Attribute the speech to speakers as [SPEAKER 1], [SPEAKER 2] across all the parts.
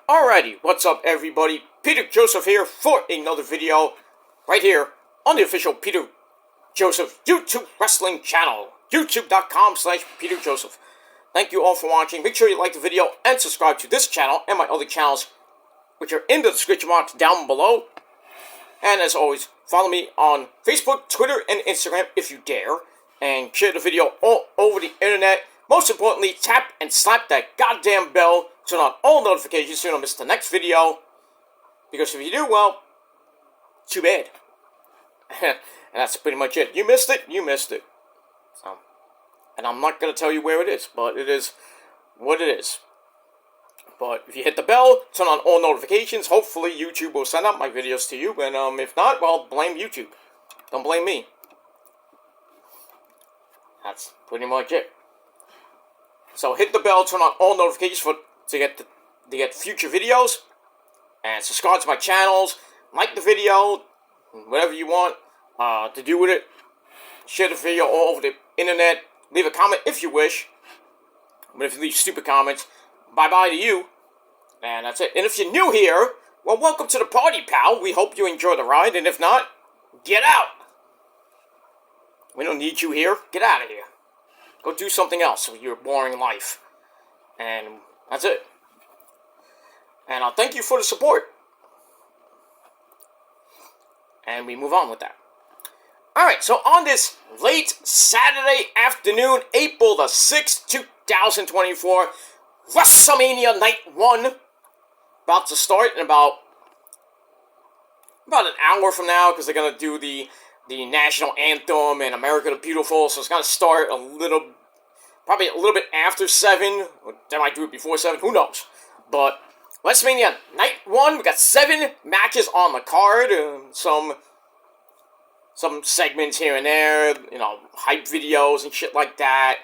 [SPEAKER 1] Alrighty, what's up everybody? Peter Joseph here for another video right here on the official Peter Joseph YouTube wrestling channel, youtube.com/Peter Joseph. Thank you all for watching. Make sure you like the video and subscribe to this channel and my other channels, which are in the description box down below. And as always, follow me on Facebook, Twitter, and Instagram if you dare, and share the video all over the internet. Most importantly, tap and slap that goddamn bell, turn on all notifications so you don't miss the next video. Because if you do, well, too bad. And that's pretty much it. You missed it, you missed it. So, and I'm not going to tell you where it is, but it is what it is. But if you hit the bell, turn on all notifications, hopefully YouTube will send out my videos to you. And if not, well, blame YouTube. Don't blame me. That's pretty much it. So hit the bell, turn on all notifications to get future videos, and subscribe to my channels. Like the video, whatever you want to do with it. Share the video all over the internet. Leave a comment if you wish. But if you leave stupid comments, bye-bye to you. And that's it. And if you're new here, well, welcome to the party, pal. We hope you enjoy the ride. And if not, get out. We don't need you here. Get out of here. Go do something else with your boring life. And that's it. And I'll thank you for the support. And we move on with that. Alright, so on this late Saturday afternoon, April the 6th, 2024, WrestleMania Night 1, about to start in about an hour from now, because they're going to do the national anthem and America the Beautiful, so it's going to start probably a little bit after 7, or they might do it before 7, who knows, but WrestleMania Night 1, we got 7 matches on the card, some segments here and there, hype videos and shit like that.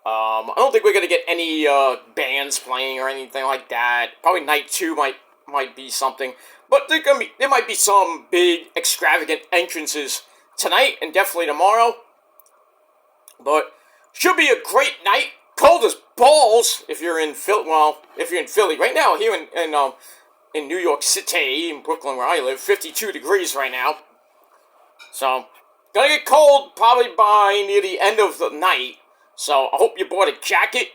[SPEAKER 1] I don't think we're going to get any bands playing or anything like that. Probably Night 2 might be something, but there might be some big extravagant entrances tonight and definitely tomorrow. But should be a great night. Cold as balls if you're in Philly. Well, if you're in Philly right now, here in New York City, in Brooklyn where I live, 52 degrees right now. So gonna get cold probably by near the end of the night. So I hope you bought a jacket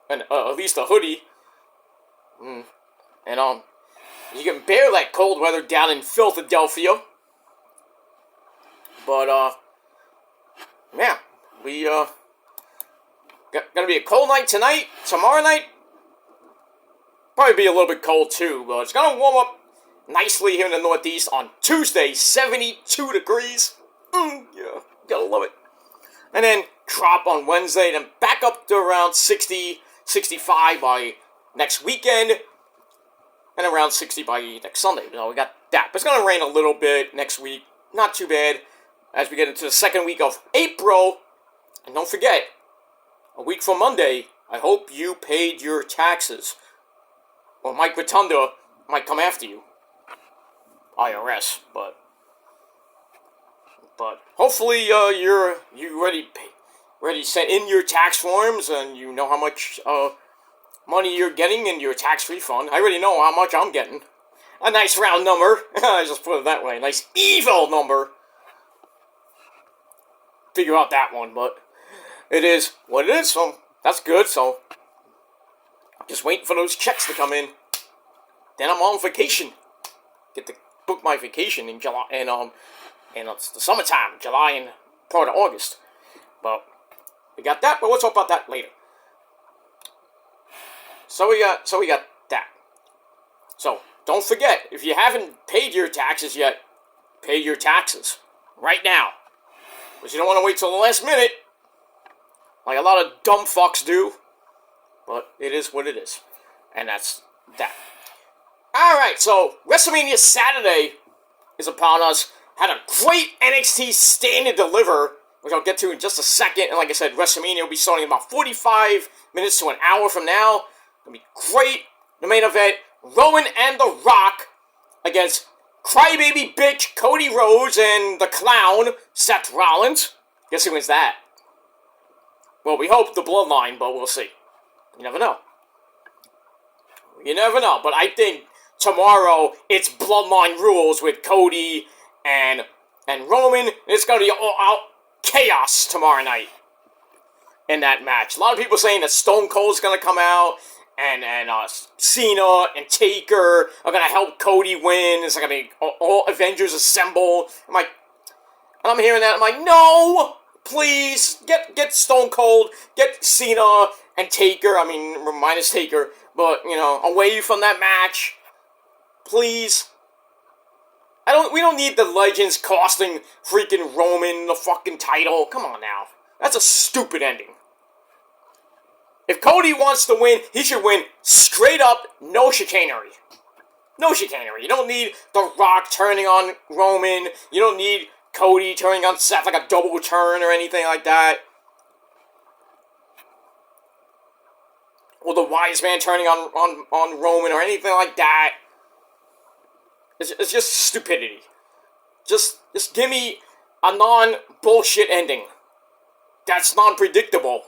[SPEAKER 1] and at least a hoodie. And you can bear that cold weather down in Philadelphia. But yeah, we gonna be a cold night tonight. Tomorrow night probably be a little bit cold too, but it's gonna warm up nicely here in the Northeast on Tuesday, 72 degrees. Yeah, gotta love it. And then drop on Wednesday, then back up to around 60, 65 by next weekend, and around 60 by next Sunday. We got that. But it's gonna rain a little bit next week. Not too bad as we get into the second week of April. And don't forget, a week from Monday, I hope you paid your taxes, or Mike Rotunda might come after you. IRS, but hopefully you already sent in your tax forms and you know how much money you're getting in your tax refund. I already know how much I'm getting. A nice round number. I just put it that way. A nice evil number. Figure out that one, but it is what it is. So that's good. So just waiting for those checks to come in. Then I'm on vacation. Get to book my vacation in July, and it's the summertime, July and part of August. But we got that, but we'll talk about that later. So we got that. So don't forget, if you haven't paid your taxes yet, pay your taxes right now, because you don't want to wait till the last minute, like a lot of dumb fucks do. But it is what it is, and that's that. Alright, so WrestleMania Saturday is upon us. Had a great NXT Stand and Deliver, which I'll get to in just a second. And like I said, WrestleMania will be starting in about 45 minutes to an hour from now. It'll be great. The main event, Rowan and The Rock against crybaby bitch Cody Rhodes and the clown Seth Rollins. Guess who wins that? Well, we hope the Bloodline, but we'll see. You never know. You never know. But I think tomorrow it's Bloodline rules with Cody and Roman. It's going to be all out chaos tomorrow night in that match. A lot of people saying that Stone Cold's going to come out and Cena and Taker are going to help Cody win. It's going to be all Avengers assemble. I'm hearing that. I'm like, no, please get Stone Cold, get Cena and Taker. I mean, minus Taker, but away from that match, please. We don't need the legends costing freaking Roman the fucking title. Come on now. That's a stupid ending. If Cody wants to win, he should win straight up, no chicanery. No chicanery. You don't need The Rock turning on Roman. You don't need Cody turning on Seth like a double turn or anything like that. Or the Wise Man turning on Roman or anything like that. It's just stupidity. Just give me a non-bullshit ending. That's non-predictable.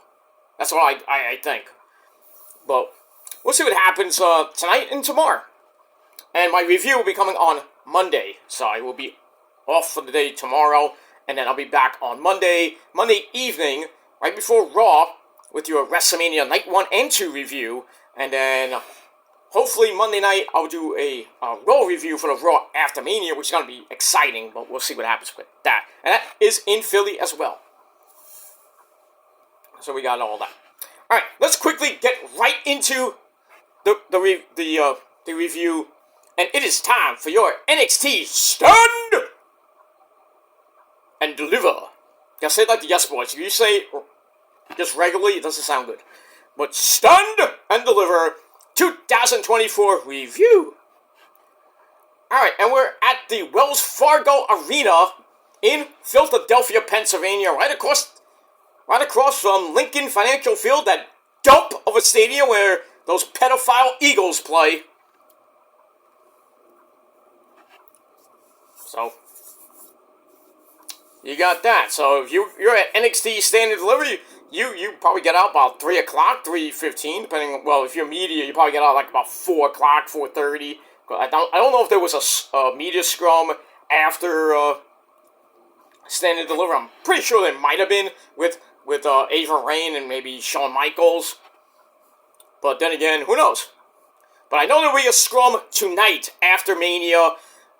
[SPEAKER 1] That's what I think. But we'll see what happens tonight and tomorrow. And my review will be coming on Monday. So I will be off for the day tomorrow. And then I'll be back on Monday evening, right before Raw, with your WrestleMania Night 1 and 2 review. And then hopefully Monday night I'll do a Raw review for the Raw After Mania, which is going to be exciting. But we'll see what happens with that. And that is in Philly as well. So we got all that. All right, let's quickly get right into the review, and it is time for your NXT Stand and Deliver. Gotta say it like the Yes Boys. If you say just regularly, it doesn't sound good. But Stand and Deliver 2024 review. All right, and we're at the Wells Fargo Arena in Philadelphia, Pennsylvania, right across from Lincoln Financial Field, that dump of a stadium where those pedophile Eagles play. So, you got that. So, if you're at NXT Stand and Deliver, you probably get out about 3 o'clock, 3:15, depending on, well, if you're media, you probably get out like about 4 o'clock, 4:30. I don't know if there was a media scrum after Stand and Deliver. I'm pretty sure there might have been with Ava Raine and maybe Shawn Michaels. But then again, who knows? But I know there will be a scrum tonight after Mania.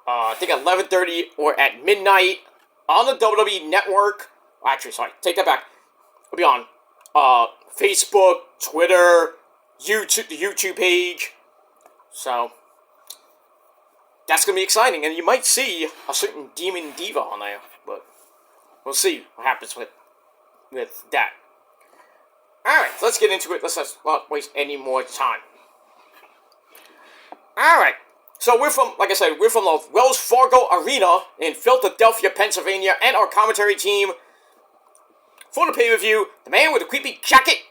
[SPEAKER 1] I think at 11:30 or at midnight on the WWE Network. Actually, sorry, take that back. It'll be on Facebook, Twitter, YouTube, the YouTube page. So that's going to be exciting. And you might see a certain Demon Diva on there. But we'll see what happens with that. Alright, let's get into it. Let's not waste any more time. Alright, so we're from the Wells Fargo Arena in Philadelphia, Pennsylvania, and our commentary team for the pay-per-view, the man with the creepy jacket,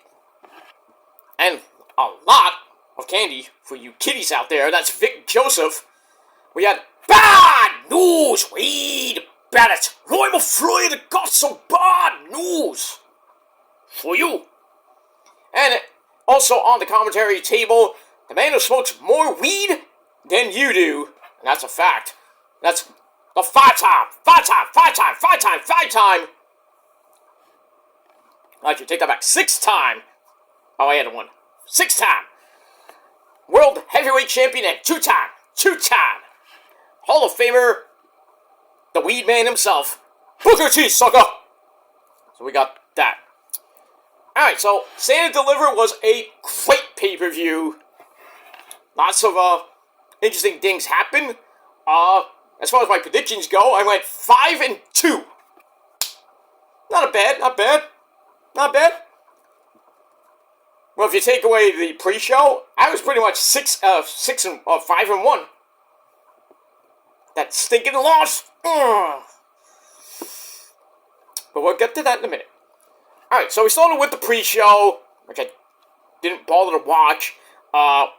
[SPEAKER 1] and a lot of candy for you kiddies out there. That's Vic Joseph. We had bad news. Read about it. Roy McFloyd got some bad news for you. And also on the commentary table, the man who smokes more weed than you do. And that's a fact. That's the five-time. Actually, take that back. 6-time. Oh, I had one. 6-time. World Heavyweight Champion and 2-time Hall of Famer, the weed man himself, Booker T, sucker. So we got that. Alright, so Stand and Deliver was a great pay-per-view. Lots of interesting things happened. As far as my predictions go, I went 5-2. Not bad. Well, if you take away the pre-show, I was pretty much 5-1. That stinking loss. But we'll get to that in a minute. Alright, so we started with the pre-show, which I didn't bother to watch.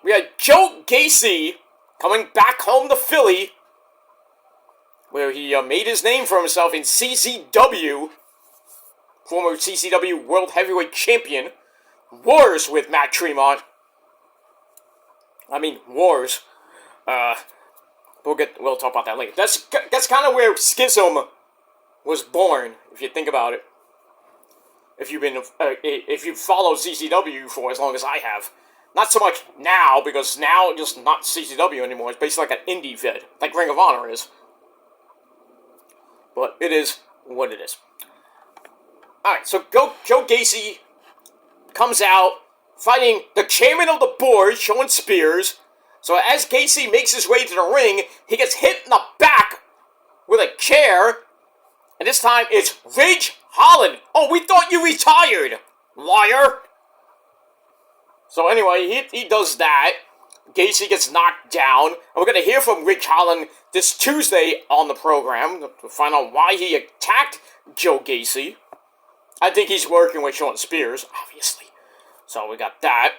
[SPEAKER 1] We had Joe Gacy coming back home to Philly, where he made his name for himself in CCW, former CCW World Heavyweight Champion, wars with Matt Tremont, I mean, wars. We'll talk about that later. That's kind of where Schism was born, if you think about it. If you follow CCW for as long as I have, not so much now, because now it's just not CCW anymore. It's basically like an indie fed, like Ring of Honor is. But it is what it is. All right, so Joe Gacy comes out fighting the chairman of the board, Sean Spears. So as Gacy makes his way to the ring, he gets hit in the back with a chair. And this time it's Ridge Holland. Oh, we thought you retired, liar. So anyway, he does that. Gacy gets knocked down. And we're going to hear from Ridge Holland this Tuesday on the program to find out why he attacked Joe Gacy. I think he's working with Sean Spears, obviously. So we got that.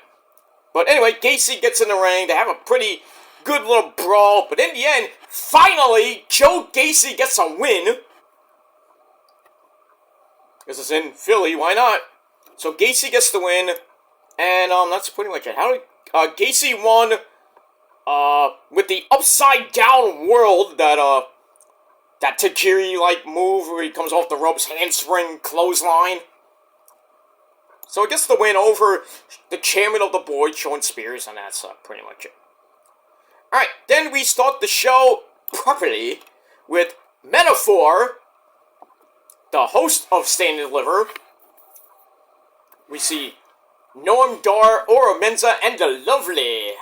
[SPEAKER 1] But anyway, Gacy gets in the ring. They have a pretty good little brawl. But in the end, finally, Joe Gacy gets a win. Because it's in Philly, why not? So Gacy gets the win. And that's pretty much it. Gacy won with the upside down world, that Tajiri-like move where he comes off the ropes, handspring, clothesline. So it gets the win over the chairman of the board, Sean Spears, and that's pretty much it. Alright, then we start the show properly with Metaphor, the host of Stand and Deliver. We see Noam Dar, Ora Menza, and the lovely,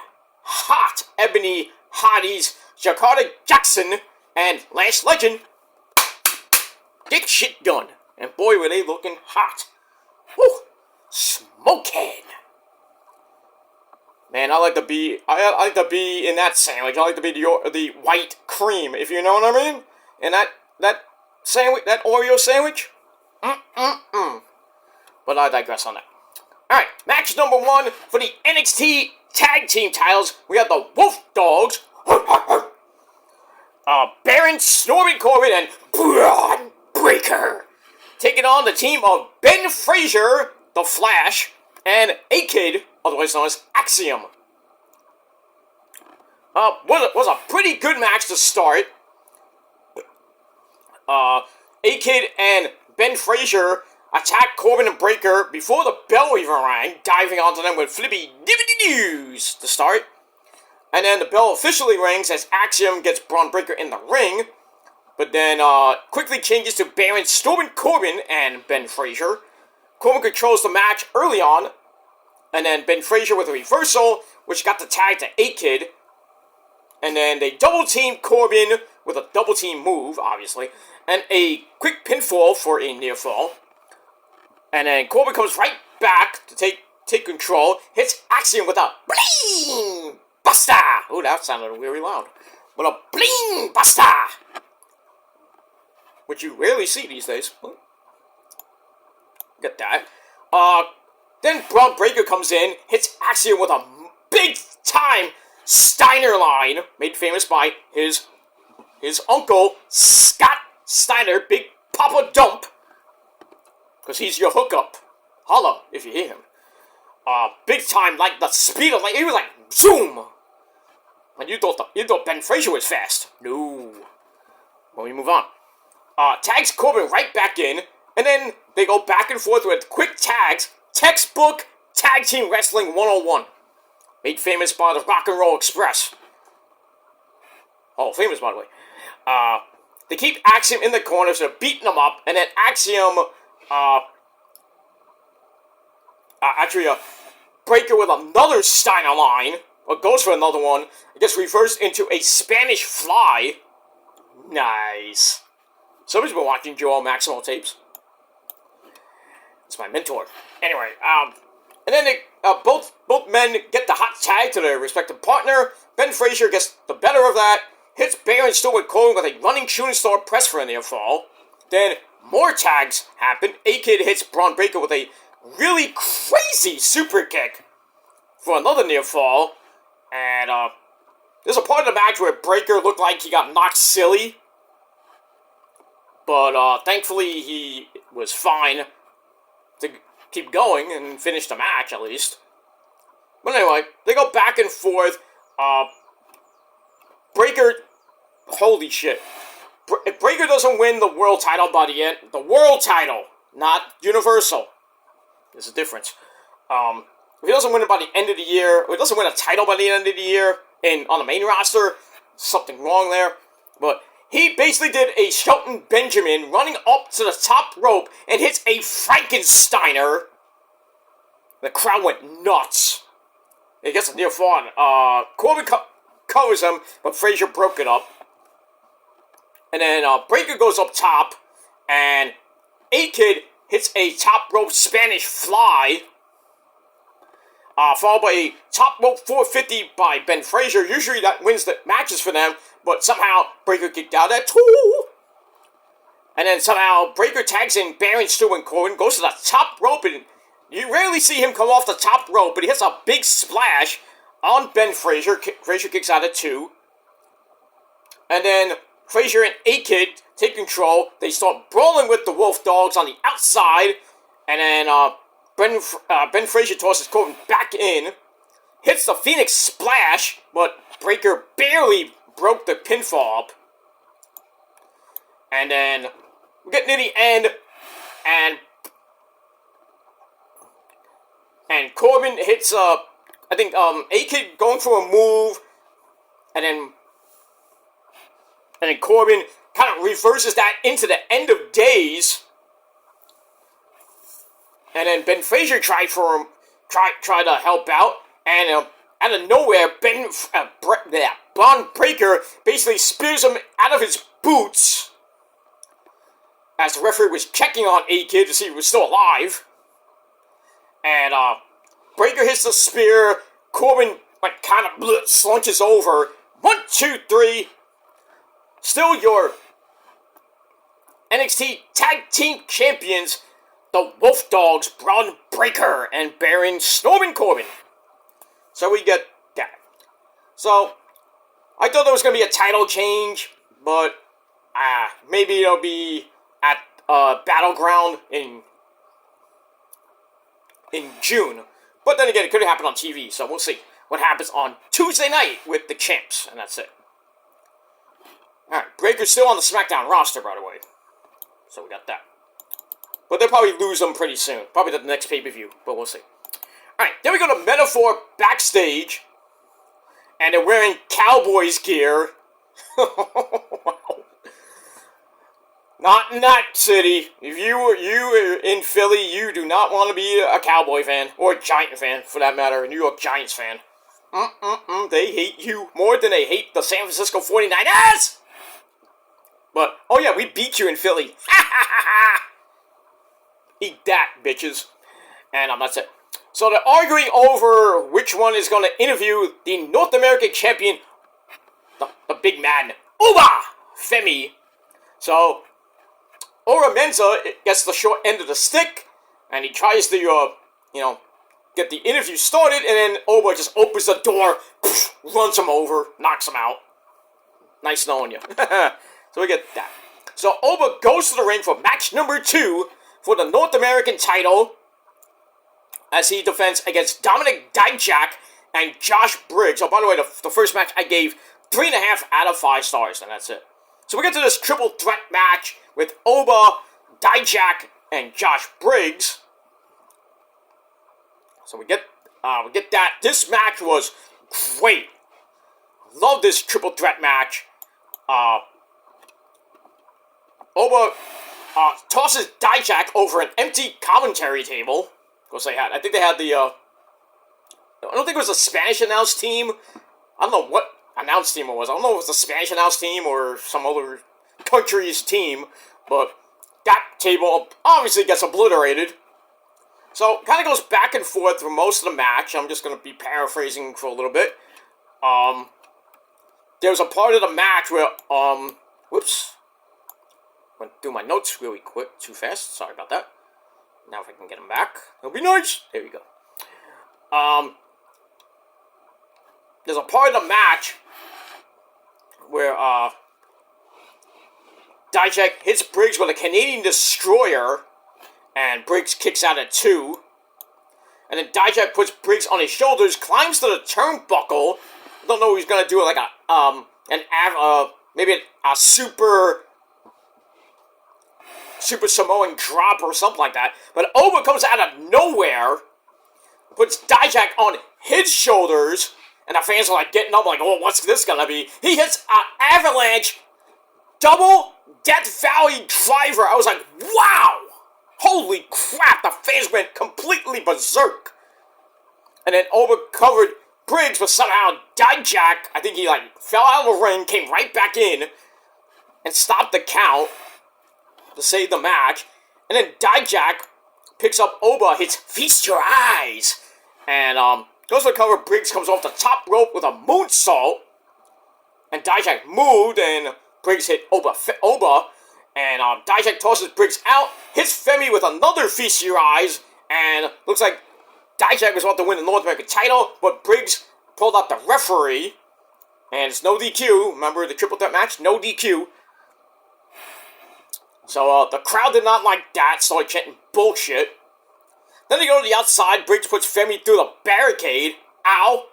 [SPEAKER 1] hot Ebony Hotties, Jakarta Jackson, and Last Legend. Get shit done. And boy, were they looking hot. Woo! Smoking. Man, I like to be in that sandwich. I like to be the white cream, if you know what I mean. And that sandwich, that Oreo sandwich. But I digress on that. Alright, match number 1 for the NXT Tag Team titles. We have the Wolf Dogs, Baron Snorbin Corbin and Braun Breaker, taking on the team of Ben Frazier, The Flash, and A-Kid, otherwise known as Axiom. Was a pretty good match to start. A-Kid and Ben Frazier attacked Corbin and Breaker before the bell even rang, diving onto them with flippy dibbity doos to start. And then the bell officially rings as Axiom gets Braun Breaker in the ring, but then quickly changes to Baron Stormin Corbin and Ben Frazier. Corbin controls the match early on, and then Ben Frazier with a reversal, which got the tag to A-Kid. And then they double-team Corbin with a double-team move, obviously, and a quick pinfall for a near fall. And then Corbin comes right back to take control, hits Axiom with a bling buster. Oh, that sounded really loud. But a bling buster, which you rarely see these days. Get that. Then Braun Breaker comes in, hits Axiom with a big-time Steiner line, made famous by his uncle, Scott Steiner, Big Papa Dump, because he's your hookup. Holla, if you hear him. Big time, like the speed of, like, he was like, zoom! And you thought Ben Frazier was fast. No. Well, we move on. Tags Corbin right back in, and then they go back and forth with quick tags, textbook Tag Team Wrestling 101. Made famous by the Rock and Roll Express. Oh, famous, by the way. They keep Axiom in the corner, so they're beating him up, and then Axiom, Breaker with another Steiner line, or goes for another one, it gets reversed into a Spanish Fly. Nice. Somebody's been watching Joel Maximo tapes. It's my mentor. Anyway, and then both men get the hot tag to their respective partner. Ben Frazier gets the better of that, hits Baron Stormin Corbin with a running shooting star press for a near fall. Then more tags happen. A-Kid hits Braun Breaker with a really crazy super kick for another near fall. And there's a part of the match where Breaker looked like he got knocked silly. But thankfully he was fine to keep going and finish the match, at least. But anyway, they go back and forth. Breaker, holy shit. If Breaker doesn't win the world title by the end, the world title, not Universal, there's a difference. If he doesn't win it by the end of the year, or he doesn't win a title by the end of the year on the main roster, something wrong there. But he basically did a Shelton Benjamin running up to the top rope and hits a Frankensteiner. The crowd went nuts. It gets a near fall. Corbin covers him, but Frazier broke it up. And then Breaker goes up top, and A-Kid hits a top rope Spanish fly, followed by a top rope 450 by Ben Frazier. Usually that wins the matches for them, but somehow Breaker kicked out at 2. And then somehow Breaker tags in Baron, Stu, and Corbin, goes to the top rope, and you rarely see him come off the top rope, but he hits a big splash on Ben Frazier. Frazier kicks out at 2. And then Frazier and A-Kid take control. They start brawling with the Wolf Dogs on the outside. And then Ben Frazier tosses Corbin back in. Hits the Phoenix Splash, but Breaker barely broke the pinfall up. And then we get near the end, and Corbin hits, I think, A-Kid going for a move, and then Corbin kind of reverses that into the end of days. And then Ben Frazier tried to help out, and out of nowhere, Bron Breakker basically spears him out of his boots as the referee was checking on A-Kid to see if he was still alive. And Breakker hits the spear. Corbin kind of slunches over. 1, 2, 3. Still your NXT Tag Team Champions, the Wolf Dogs, Bron Breakker and Baron Strowman Corbin. So we get that. So I thought there was going to be a title change, but maybe it'll be at Battleground in June. But then again, it could have happened on TV, so we'll see what happens on Tuesday night with the champs, and that's it. Alright, Breaker's still on the SmackDown roster, by the way. So we got that. But they'll probably lose them pretty soon. Probably the next pay-per-view, but we'll see. Alright, then we go to Metaphor backstage. And they're wearing Cowboys gear. Wow. Not in that city. If you are in Philly, you do not want to be a Cowboy fan. Or a Giant fan, for that matter. A New York Giants fan. They hate you more than they hate the San Francisco 49ers! But, oh yeah, we beat you in Philly. Eat that, bitches. And that's it. So they're arguing over which one is going to interview the North American champion, the big man, Uba Femi. So Ora Menza gets the short end of the stick, and he tries to, get the interview started, and then Oba just opens the door, runs him over, knocks him out. Nice knowing you. So we get that. So Oba goes to the ring for match number 2 for the North American title, as he defends against Dominic Dijak and Josh Briggs. Oh, by the way, the first match I gave 3.5 out of 5 stars, and that's it. So we get to this triple threat match with Oba, Dijak, and Josh Briggs. So we get that. This match was great. Love this triple threat match. Oba tosses Dijak over an empty commentary table. Of course, I think they had the, I don't think it was a Spanish announce team. I don't know what announce team it was. I don't know if it was the Spanish announce team or some other country's team, but that table obviously gets obliterated. So, kind of goes back and forth for most of the match. I'm just going to be paraphrasing for a little bit. There was a part of the match where, whoops. Went through my notes really quick, too fast. Sorry about that. Now if I can get them back, it'll be nice. There we go. There's a part of the match where Dijak hits Briggs with a Canadian Destroyer, and Briggs kicks out at 2. And then Dijak puts Briggs on his shoulders, climbs to the turnbuckle, don't know, he's gonna do like maybe a super Samoan drop or something like that. But Oba comes out of nowhere, puts Dijak on his shoulders, and the fans are like getting up, like, oh, what's this gonna be? He hits an avalanche double Death Valley driver. I was like, wow! Holy crap, the fans went completely berserk. And then Oba covered Briggs, but somehow Dijak, I think he fell out of the ring, came right back in, and stopped the count to save the match. And then Dijak picks up Oba, hits Feast Your Eyes, and goes for the cover. Briggs comes off the top rope with a moonsault, and Dijak moved, and Briggs hit Oba, and Dijak tosses Briggs out, hits Femi with another Feast Your Eyes, and looks like Dijak was about to win the North American title, but Briggs pulled out the referee, and it's no DQ. Remember the triple threat match? No DQ. So the crowd did not like that, started chanting bullshit. Then they go to the outside, Briggs puts Femi through the barricade, ow,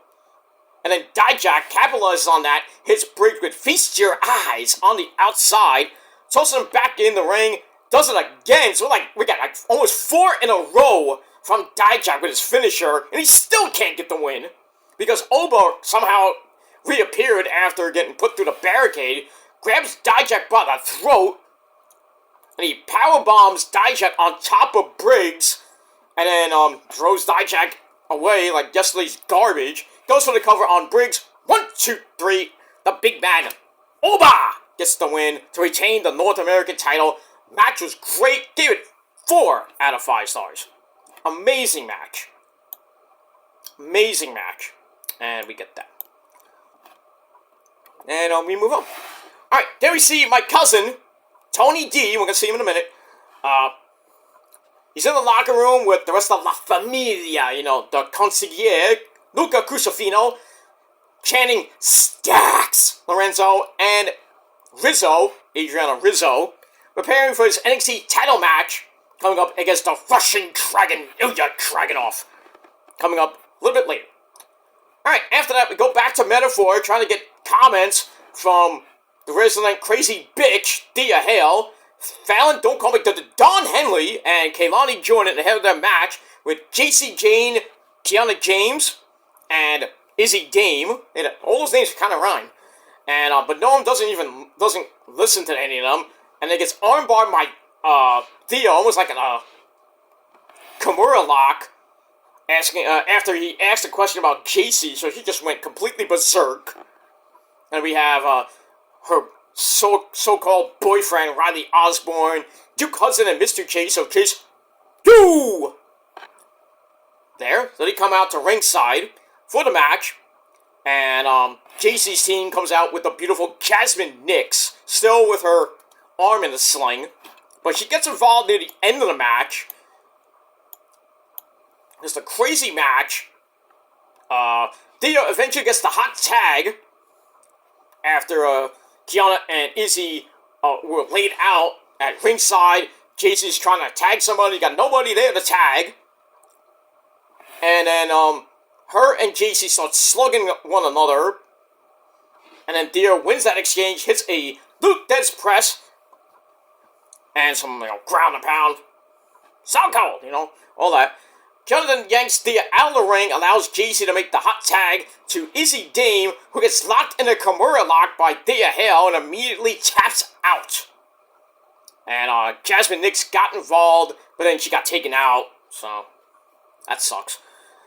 [SPEAKER 1] and then Dijak capitalizes on that, hits Briggs with Feast Your Eyes on the outside, tosses him back in the ring, does it again, so we got almost 4 in a row from Dijak with his finisher, and he still can't get the win, because Oba somehow reappeared after getting put through the barricade, grabs Dijak by the throat, and he powerbombs Dijak on top of Briggs, and then throws Dijak away like yesterday's garbage, goes for the cover on Briggs, 1, 2, 3, the big man, Oba, gets the win to retain the North American title. Match was great, gave it 4 out of 5 stars. Amazing match. Amazing match. And we get that. And we move on. Alright, then we see my cousin, Tony D. We're going to see him in a minute. He's in the locker room with the rest of La Familia, the consigliere, Luca Crucifino, chanting Stacks, Lorenzo, and Rizzo, Adriano Rizzo, preparing for his NXT title match, coming up against the Russian Dragon, Ilya Dragunov, coming up a little bit later. Alright, after that, we go back to Metaphor, trying to get comments from the resident crazy bitch, Thea Hale, Fallon, Don't Call Me, Don Henley, and Kaylani Jordan ahead of their match with JC Jane, Kiana James, and Izzy Dame. And all those names kind of rhyme. And but no one doesn't listen to any of them, and it gets armbarred by Thea, almost like a Kimura lock, asking after he asked a question about JC, so he just went completely berserk. And we have her so-called boyfriend, Riley Osborne, Duke Hudson, and Mr. Chase. So Chase, there. So they come out to ringside for the match. And JC's team comes out with the beautiful Jasmine Nix, still with her arm in a sling. But she gets involved near the end of the match. It's a crazy match. Thea eventually gets the hot tag after Kiana and Izzy were laid out at ringside. JC's trying to tag somebody, got nobody there to tag. And then her and JC start slugging one another. And then Thea wins that exchange, hits a Luke Dead's press, and some ground and pound. Sound cold, all that. Jonathan yanks Thea out of the ring, allows JC to make the hot tag to Izzy Dame, who gets locked in a Kimura lock by Thea Hale and immediately taps out. And Jasmine Nix got involved, but then she got taken out, so that sucks.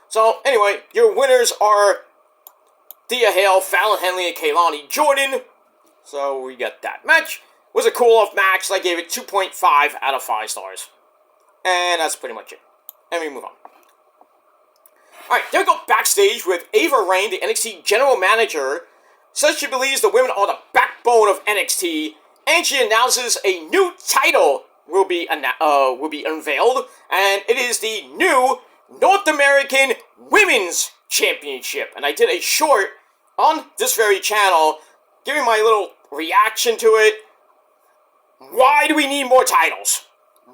[SPEAKER 1] So anyway, your winners are Thea Hale, Fallon Henley, and Kaylani Jordan. So we got that match. It was a cool-off match, so I gave it 2.5 out of 5 stars. And that's pretty much it. And we move on. Alright, then we go backstage with Ava Rain, the NXT General Manager, says she believes the women are the backbone of NXT, and she announces a new title will be unveiled, and it is the new North American Women's Championship. And I did a short on this very channel, giving my little reaction to it. Why do we need more titles?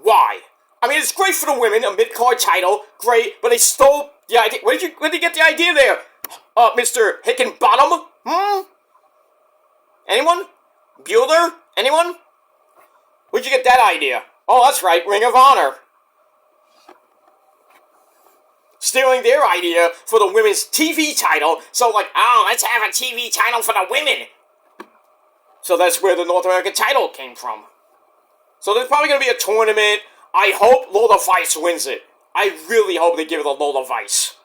[SPEAKER 1] Why? I mean, it's great for the women, a mid-card title, great, but they stole the idea. Where did you get the idea there? Mr. Hickenbottom? Anyone? Bueller? Anyone? Where'd you get that idea? Oh, that's right, Ring of Honor. Stealing their idea for the women's TV title. So, like, oh, let's have a TV title for the women. So that's where the North American title came from. So there's probably going to be a tournament. I hope Lola Vice wins it. I really hope they give it to Lola Vice.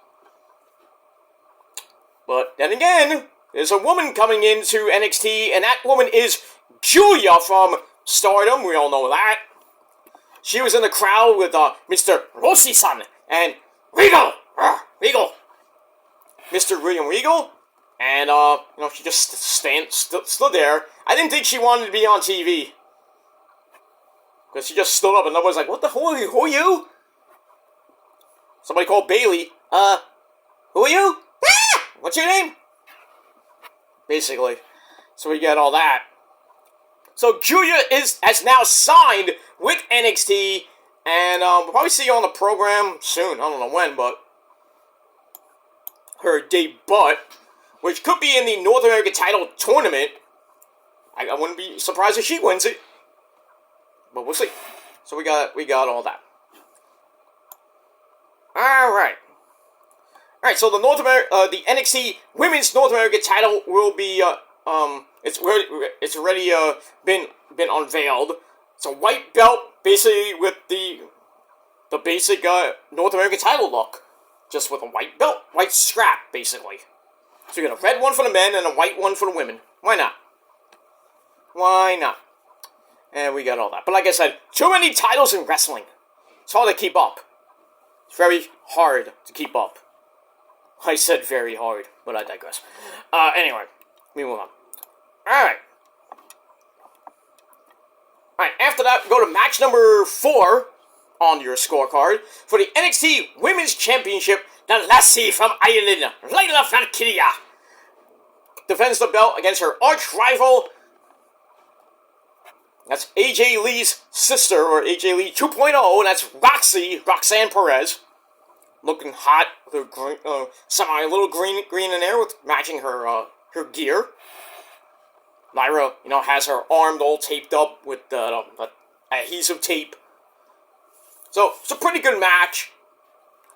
[SPEAKER 1] But then again, there's a woman coming into NXT, and that woman is Julia from Stardom. We all know that. She was in the crowd with Mr. Rossi-san and Regal. Regal. Mr. William Regal. And, she just stood there. I didn't think she wanted to be on TV. Because she just stood up and nobody's like, what the hell are you? Who are you? Somebody called Bailey. Who are you? Ah! What's your name? Basically. So we get all that. So Julia has now signed with NXT. And we'll probably see you on the program soon. I don't know when, but her debut, which could be in the North American title tournament. I wouldn't be surprised if she wins it. But we'll see. So we got all that. Alright. Alright, so the NXT Women's North American title will be it's already been unveiled. It's a white belt, basically with the basic North American title look. Just with a white belt, white strap, basically. So you got a red one for the men and a white one for the women. Why not? Why not? And we got all that. But like I said, too many titles in wrestling. It's hard to keep up. It's very hard to keep up. I said very hard, but I digress. Anyway, we move on. Alright. Alright, after that, go to match number 4 on your scorecard. For the NXT Women's Championship, the lassie from Ireland, Layla Valkyria, defends the belt against her arch-rival. That's AJ Lee's sister, or AJ Lee 2.0, and that's Roxanne Perez. Looking hot, with her little green in there, with matching her gear. Lyra, has her arm all taped up with adhesive tape. So, it's a pretty good match.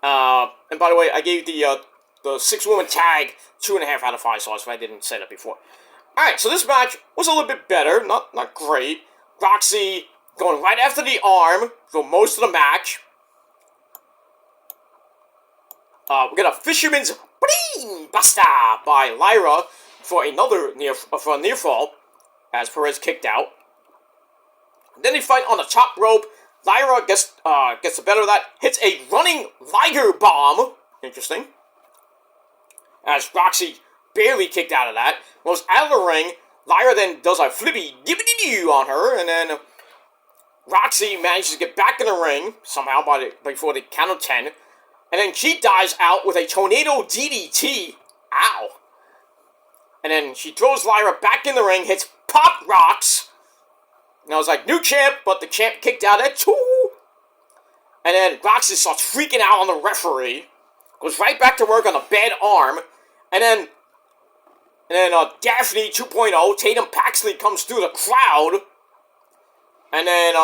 [SPEAKER 1] And by the way, I gave the 6-woman tag 2.5 out of 5 stars, if I didn't say that before. Alright, so this match was a little bit better, not great. Roxy going right after the arm for most of the match. We got a Fisherman's Brain Buster by Lyra for another near fall, as Perez kicked out. Then they fight on the top rope. Lyra gets the better of that, hits a running Liger bomb. Interesting. As Roxy barely kicked out of that, goes out of the ring. Lyra then does a flippy dibbity-doo on her, and then Roxy manages to get back in the ring somehow before the count of 10, and then she dives out with a tornado DDT. Ow. And then she throws Lyra back in the ring, hits Pop Rocks. And I was like, new champ, but the champ kicked out at 2. And then Roxy starts freaking out on the referee, goes right back to work on a bad arm, and then Daphne 2.0, Tatum Paxley comes through the crowd. And then,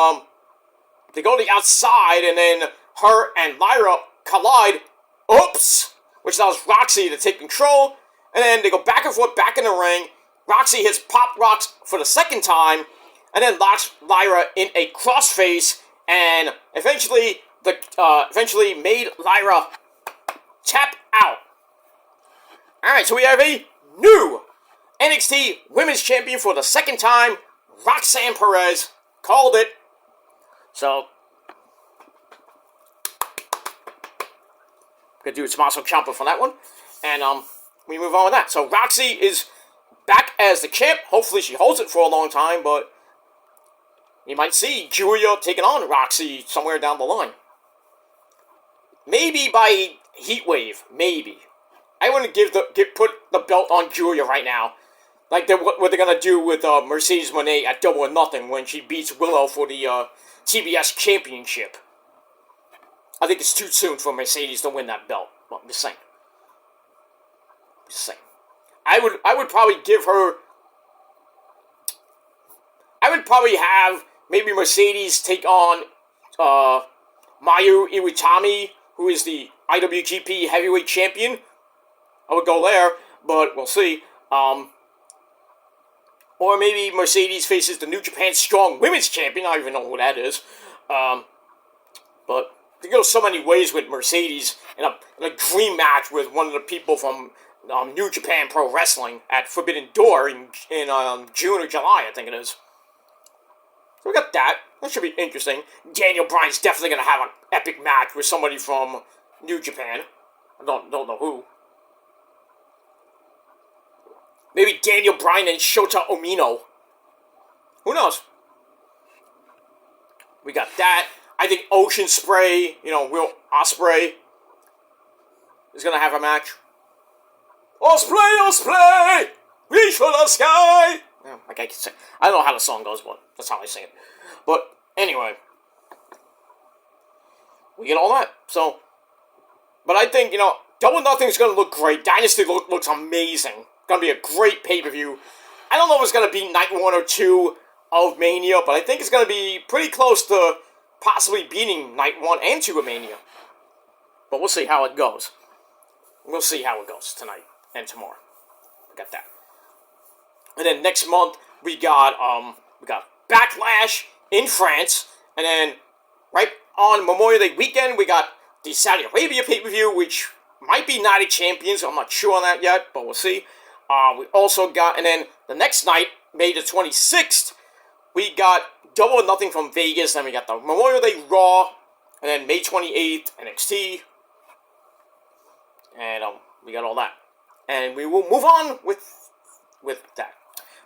[SPEAKER 1] they go to the outside, and then her and Lyra collide. Oops! Which allows Roxy to take control. And then they go back and forth, back in the ring. Roxy hits Pop Rocks for the second time. And then locks Lyra in a crossface. And eventually made Lyra tap out. Alright, so we have a new NXT Women's Champion for the second time, Roxanne Perez. Called it. So, gonna do a Tommaso Ciampa for that one. And, we move on with that. So, Roxy is back as the champ. Hopefully she holds it for a long time, but you might see Julia taking on Roxy somewhere down the line. Maybe by Heatwave. Maybe. I wouldn't put the belt on Julia right now. Like what they're gonna do with Mercedes Moné at Double or Nothing when she beats Willow for the TBS Championship. I think it's too soon for Mercedes to win that belt. Well, I'm just saying. Just saying. I would probably give her. I would probably have maybe Mercedes take on Mayu Iwatani, who is the IWGP Heavyweight Champion. I would go there, but we'll see. Or maybe Mercedes faces the New Japan Strong Women's Champion. I don't even know who that is. But there goes so many ways with Mercedes in a dream match with one of the people from New Japan Pro Wrestling at Forbidden Door in June or July, I think it is. So we got that. That should be interesting. Daniel Bryan's definitely going to have an epic match with somebody from New Japan. I don't know who. Maybe Daniel Bryan and Shota Umino. Who knows? We got that. I think Ocean Spray, Will Ospreay is going to have a match. Ospreay, Ospreay! Reach for the sky! Yeah, I can't sing. I don't know how the song goes, but that's how I sing it. But anyway, we get all that. So, but I think, Double or Nothing is going to look great. Dynasty looks amazing. Going to be a great pay-per-view. I don't know if it's going to be night 1 or 2 of Mania, but I think it's going to be pretty close to possibly beating night 1 and 2 of Mania. But we'll see how it goes. We'll see how it goes tonight and tomorrow. We got that. And then next month we got Backlash in France, and then right on Memorial Day weekend we got the Saudi Arabia pay-per-view, which might be Night of Champions. I'm not sure on that yet, but we'll see. We also got, and then the next night, May the 26th, we got Double or Nothing from Vegas. Then we got the Memorial Day Raw, and then May 28th, NXT. And we got all that. And we will move on with that.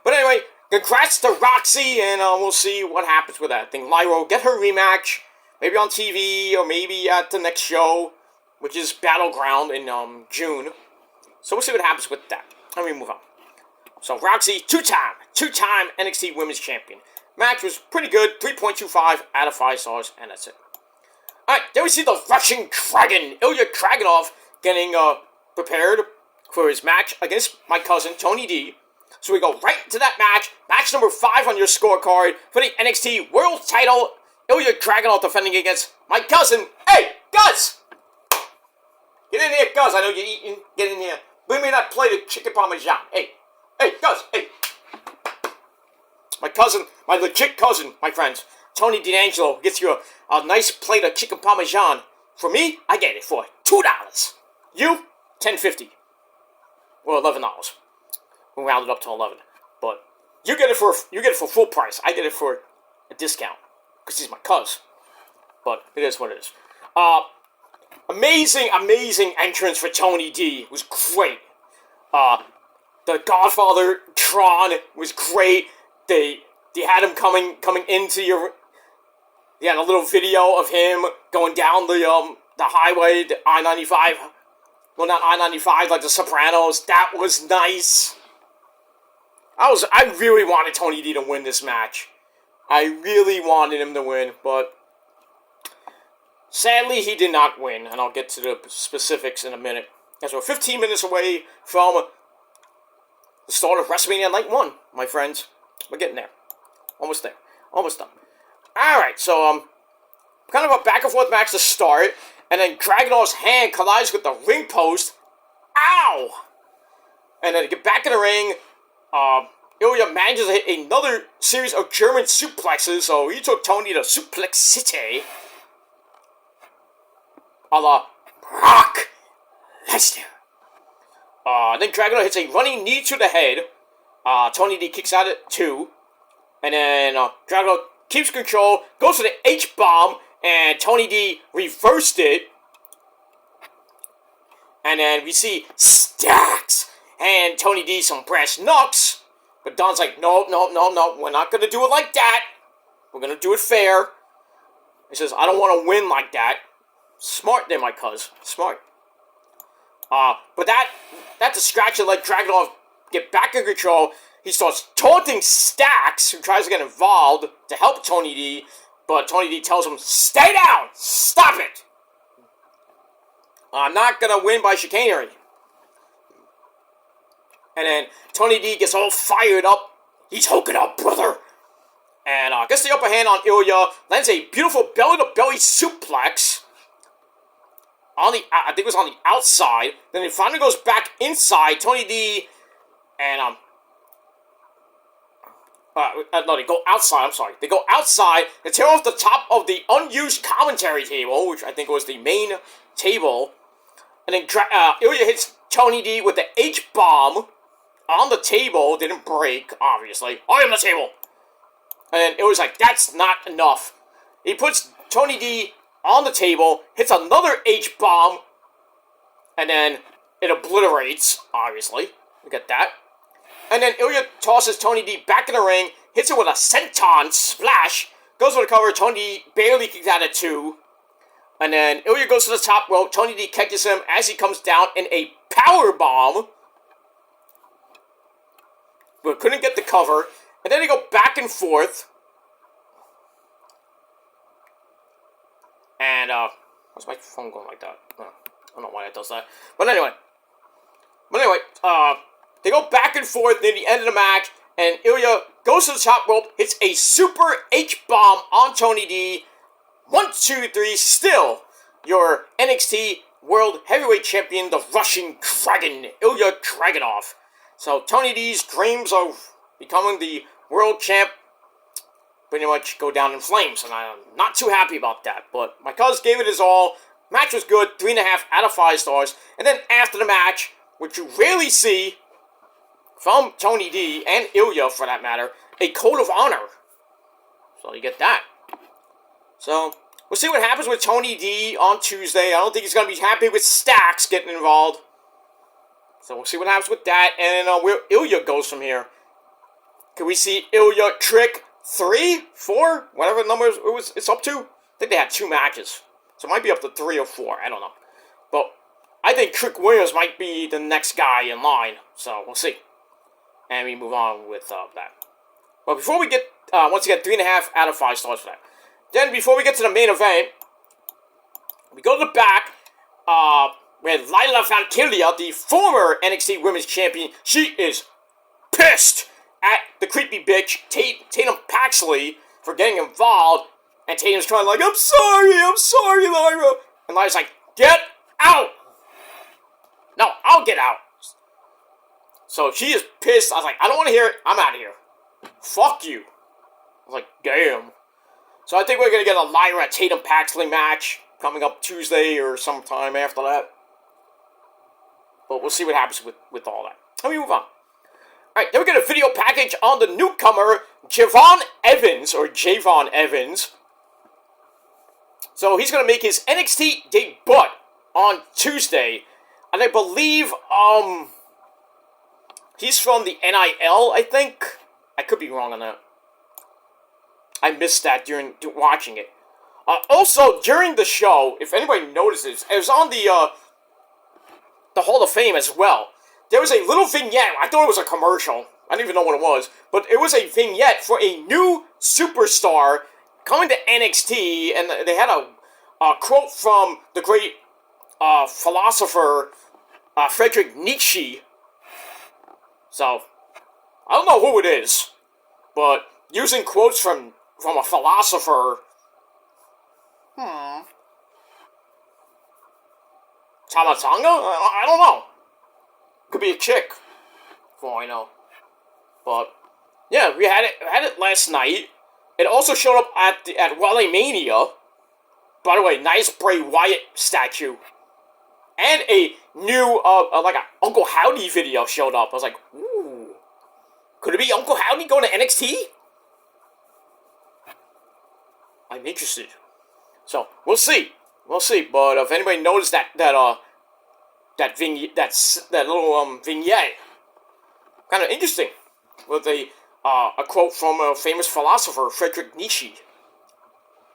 [SPEAKER 1] But anyway, congrats to Roxy, and we'll see what happens with that. I think Lyra will get her rematch, maybe on TV, or maybe at the next show, which is Battleground in June. So we'll see what happens with that. Let me move on. So Roxy, two-time NXT Women's Champion. Match was pretty good, 3.25 out of 5 stars, and that's it. Alright, then we see the Russian Dragon, Ilya Dragunov, getting prepared for his match against my cousin, Tony D. So we go right to that match. Match number 5 on your scorecard for the NXT World Title. Ilya Dragunov defending against my cousin. Hey, Gus! Get in here, Gus. I know you're eating. Get in here. Bring me that plate of chicken parmesan. Hey, Gus, hey. My cousin, my legit cousin, my friends, Tony D'Angelo, gets you a nice plate of chicken parmesan. For me, I get it for $2. You, $10.50. Or $11. We'll round it up to 11. But you get it for full price. I get it for a discount because he's my cuz. But it is what it is. Amazing entrance for Tony D. It was great. The Godfather Tron was great. They had him coming into your. They had a little video of him going down the highway, the I-95. Well, not I-95, like the Sopranos. That was nice. I really wanted Tony D to win this match. I really wanted him to win, but sadly he did not win, and I'll get to the specifics in a minute. As we're 15 minutes away from the start of WrestleMania Night 1, my friends. We're getting there. Almost there. Almost done. Alright, so, kind of a back and forth match to start, and then Dragunov's hand collides with the ring post. Ow! And then to get back in the ring, Ilya manages to hit another series of German suplexes, so he took Tony to Suplex City. A la Brock Lesnar. Then Dragunov hits a running knee to the head. Tony D kicks out at 2. And then Dragunov keeps control, goes for the H-bomb, and Tony D reversed it. And then we see Stacks and Tony D some brass knucks. But Don's like, no, we're not going to do it like that. We're going to do it fair. He says, I don't want to win like that. Smart there, my cuz. Smart. But that distraction let Dragunov get back in control. He starts taunting Stacks, who tries to get involved to help Tony D. But Tony D tells him, stay down! Stop it! I'm not going to win by chicanery. And then Tony D gets all fired up. He's hooking up, brother. And gets the upper hand on Ilya. Lands a beautiful belly-to-belly suplex. On the, I think it was on the outside. Then it finally goes back inside. Tony D and no, they go outside. I'm sorry. They go outside. They tear off the top of the unused commentary table, which I think was the main table. And then Ilya hits Tony D with the H-bomb on the table. Didn't break, obviously. I am the table. And it was like, that's not enough. He puts Tony D on the table, hits another H-bomb, and then it obliterates, obviously. Look at that. And then Ilya tosses Tony D back in the ring, hits it with a senton splash, goes for the cover. Tony D barely kicks out at 2. And then Ilya goes to the top rope. Tony D catches him as he comes down in a power bomb, but couldn't get the cover. And then they go back and forth. And, why's my phone going like that? I don't know why it does that. But anyway, they go back and forth near the end of the match, and Ilya goes to the top rope, hits a super H-bomb on Tony D. 1, 2, 3, still your NXT World Heavyweight Champion, the Russian Dragon, Ilya Dragunov. So Tony D's dreams of becoming the World Champ pretty much go down in flames, and I'm not too happy about that. But my cuz gave it his all. Match was good, 3.5 out of 5 stars. And then after the match, which you rarely see from Tony D and Ilya, for that matter, a code of honor. So you get that. So we'll see what happens with Tony D on Tuesday. I don't think he's going to be happy with Stacks getting involved. So we'll see what happens with that, and where Ilya goes from here. Can we see Ilya trick 3, 4, whatever numbers it's up to? I think they had 2 matches. So it might be up to 3 or 4. I don't know. But I think Trick Williams might be the next guy in line. So we'll see. And we move on with that. But before we get, once again, 3.5 out of 5 stars for that. Then before we get to the main event, we go to the back, where Lila Valkyria, the former NXT Women's Champion, she is pissed at the creepy bitch, Tatum Paxley, for getting involved. And Tatum's crying like, I'm sorry, Lyra. And Lyra's like, get out. No, I'll get out. So she is pissed. I was like, I don't want to hear it. I'm out of here. Fuck you. I was like, damn. So I think we're going to get a Lyra Tatum Paxley match coming up Tuesday or sometime after that. But we'll see what happens with all that. Let me move on. Alright, then we get a video package on the newcomer, Javon Evans. So he's going to make his NXT debut on Tuesday. And I believe, he's from the NIL, I think. I could be wrong on that. I missed that during watching it. Also, during the show, if anybody notices, it was on the Hall of Fame as well. There was a little vignette. I thought it was a commercial. I don't even know what it was. But it was a vignette for a new superstar coming to NXT. And they had a quote from the great philosopher Friedrich Nietzsche. So, I don't know who it is. But using quotes from a philosopher. Tamatanga? I don't know. Could be a chick, for all I know. But yeah, we had it last night. It also showed up at Wally Mania. By the way, nice Bray Wyatt statue, and a new like a Uncle Howdy video showed up. I was like, ooh, could it be Uncle Howdy going to NXT? I'm interested. So we'll see. But if anybody noticed that vignette, that little vignette, kind of interesting, with a quote from a famous philosopher, Friedrich Nietzsche.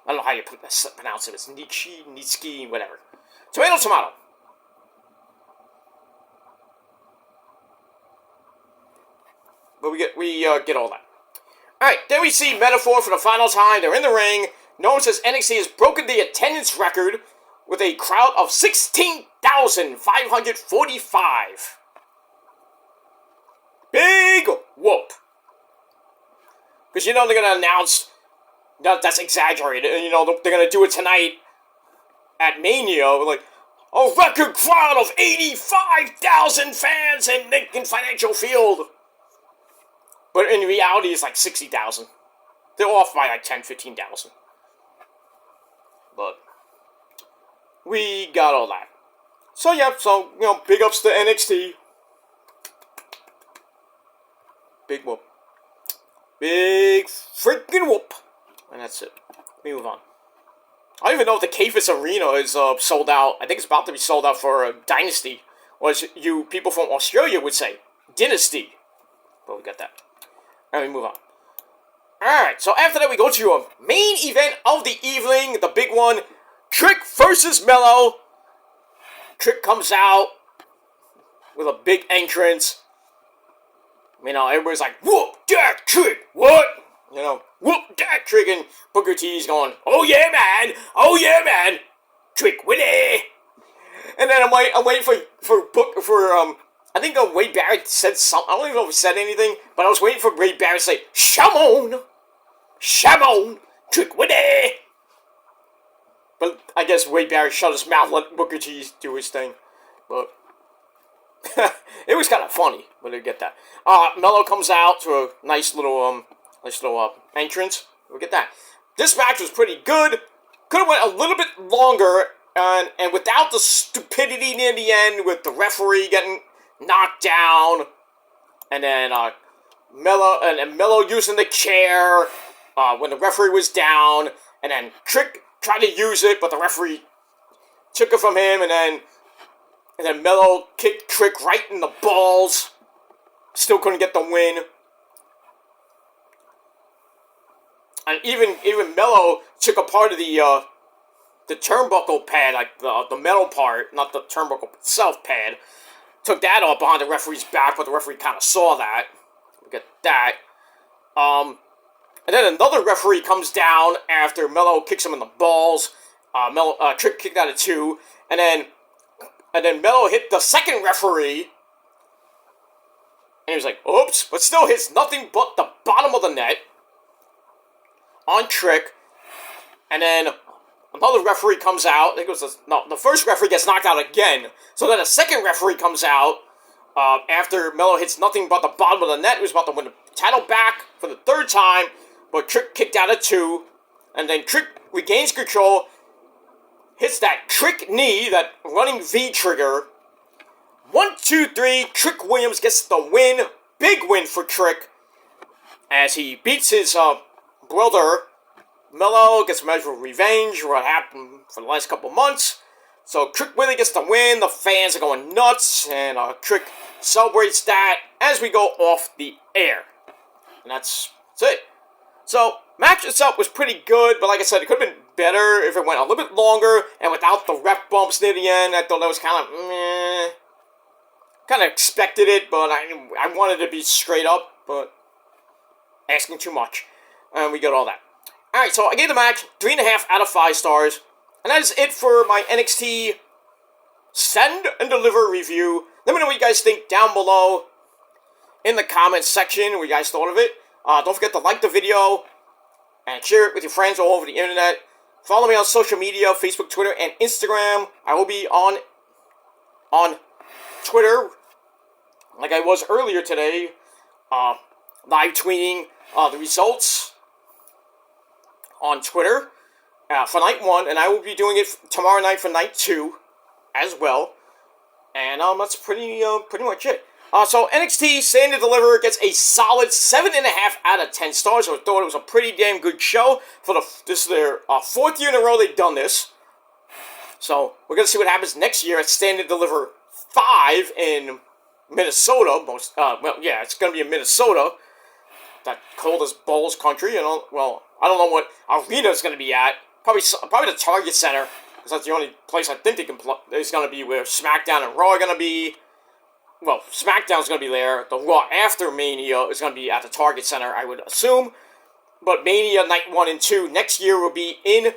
[SPEAKER 1] I don't know how you pronounce it. It's Nietzsche, whatever. Tomato. But we get all that. All right, then we see Metaphor for the final time. They're in the ring. No one says NXT has broken the attendance record with a crowd of 16,545. Because you know they're going to announce that's exaggerated. And, you know, they're going to do it tonight at Mania. Like, a record crowd of 85,000 fans in Lincoln Financial Field. But in reality, it's like 60,000. They're off by like 10, 15,000. But we got all that. So, yeah, so, you know, big ups to NXT. Big whoop. Big freaking whoop. And that's it. Let me move on. I don't even know if the Cafis Arena is sold out. I think it's about to be sold out for a Dynasty. Or as you people from Australia would say, Dynasty. But we got that. Let me move on. Alright, so after that we go to a main event of the evening. The big one. Trick versus Melo. Trick comes out with a big entrance. You know, everybody's like, whoop that Trick! What? You know, whoop that Trick, and Booker T's going, oh yeah, man! Oh yeah, man! Trick Willie! And then I'm waiting I think Wade Barrett said something. I don't even know if he said anything, but I was waiting for Wade Barrett to say, Shamon! Shamon! Trick Willie! But I guess Wade Barrett shut his mouth, let Booker T do his thing. But it was kind of funny, but I get that. Melo comes out to a nice little entrance. We'll get that. This match was pretty good. Could have went a little bit longer, and without the stupidity near the end with the referee getting knocked down, and then Melo using the chair when the referee was down, and then Trick tried to use it, but the referee took it from him, and then Melo kicked Trick right in the balls. Still couldn't get the win. And even Melo took a part of the turnbuckle pad, like the metal part, not the turnbuckle itself pad. Took that off behind the referee's back, but the referee kind of saw that. We get that. And then another referee comes down after Melo kicks him in the balls. Trick kicked out of 2, and then Melo hit the second referee. And he was like, oops, but still hits nothing but the bottom of the net on Trick. And then another referee comes out. I think it was the first referee gets knocked out again. So then a second referee comes out after Melo hits nothing but the bottom of the net. He was about to win the title back for the third time, but Trick kicked out of 2. And then Trick regains control, hits that Trick knee, that running V trigger. 1, 2, 3, Trick Williams gets the win. Big win for Trick as he beats his brother. Melo gets a measure of revenge, what happened for the last couple months. So Trick Willie gets the win. The fans are going nuts, and Trick celebrates that as we go off the air. And that's it. So, match itself was pretty good, but like I said, it could have been better if it went a little bit longer and without the ref bumps near the end. I thought that was kind of meh. Kind of expected it, but I wanted to be straight up, but asking too much. And we got all that. Alright, so I gave the match 3.5 out of 5 stars. And that is it for my NXT Send and Deliver review. Let me know what you guys think down below in the comments section, what you guys thought of it. Don't forget to like the video and share it with your friends all over the internet. Follow me on social media, Facebook, Twitter, and Instagram. I will be on Twitter, like I was earlier today, live tweeting the results on Twitter for night 1, and I will be doing it tomorrow night for night 2 as well. And that's pretty much it. So NXT Stand and Deliver gets a solid 7.5 out of 10 stars. I thought it was a pretty damn good show. This is their 4th year in a row they've done this. So we're gonna see what happens next year at Stand and Deliver 5 in Minnesota. It's gonna be in Minnesota. That cold as balls country. I don't know what arena it's gonna be at. Probably the Target Center, because that's the only place I think they can play. It's gonna be where SmackDown and Raw are gonna be. Well, SmackDown's going to be there. The Raw after Mania is going to be at the Target Center, I would assume. But Mania Night 1 and 2 next year will be in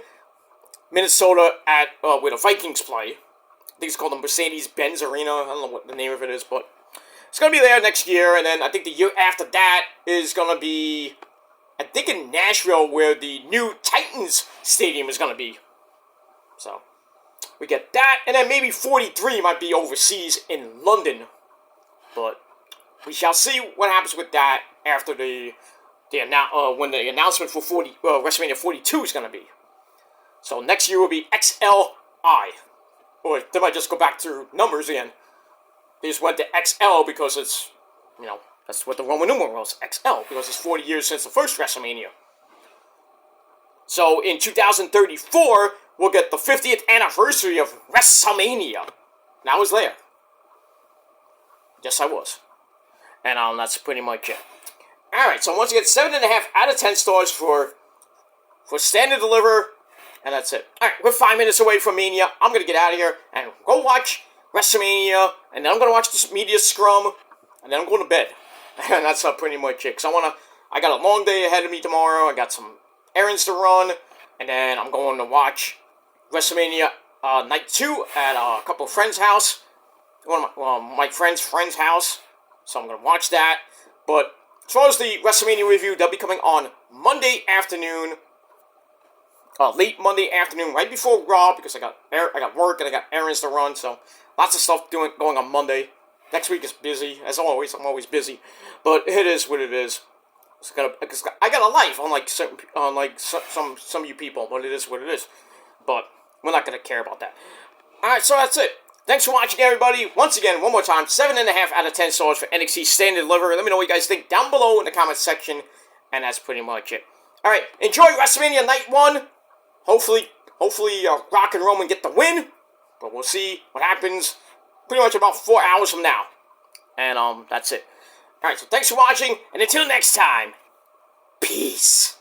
[SPEAKER 1] Minnesota at where the Vikings play. I think it's called the Mercedes-Benz Arena. I don't know what the name of it is, but it's going to be there next year. And then I think the year after that is going to be at think in Nashville, where the new Titans stadium is going to be. So, we get that. And then maybe 43 might be overseas in London. But we shall see what happens with that after when the announcement for WrestleMania 42 is going to be. So next year will be XLI. Or they might just go back to numbers again. They just went to XL because it's, that's what the Roman numeral was, XL, because it's 40 years since the first WrestleMania. So in 2034, we'll get the 50th anniversary of WrestleMania. And I was there. Yes, I was. And that's pretty much it. Alright, so once again, 7.5 out of 10 stars for Stand and Deliver. And that's it. Alright, we're 5 minutes away from Mania. I'm going to get out of here and go watch WrestleMania. And then I'm going to watch this media scrum. And then I'm going to bed. And that's pretty much it. Because I got a long day ahead of me tomorrow. I got some errands to run. And then I'm going to watch WrestleMania Night 2 at a couple of friends' house. One of my friend's house. So I'm going to watch that. But as far as the WrestleMania review, that'll be coming on Monday afternoon. Late Monday afternoon, right before Raw, because I got work and I got errands to run. So lots of stuff going on Monday. Next week is busy, as always. I'm always busy, but it is what it is. I got a life, unlike some of you people. But it is what it is. But we're not gonna care about that. All right, so that's it. Thanks for watching, everybody. Once again, one more time, 7.5 out of 10 stars for NXT Stand and Deliver. Let me know what you guys think down below in the comments section, and that's pretty much it. All right, enjoy WrestleMania Night 1. Hopefully, Rock and Roman get the win, but we'll see what happens pretty much about 4 hours from now. And that's it. All right, so thanks for watching, and until next time, peace.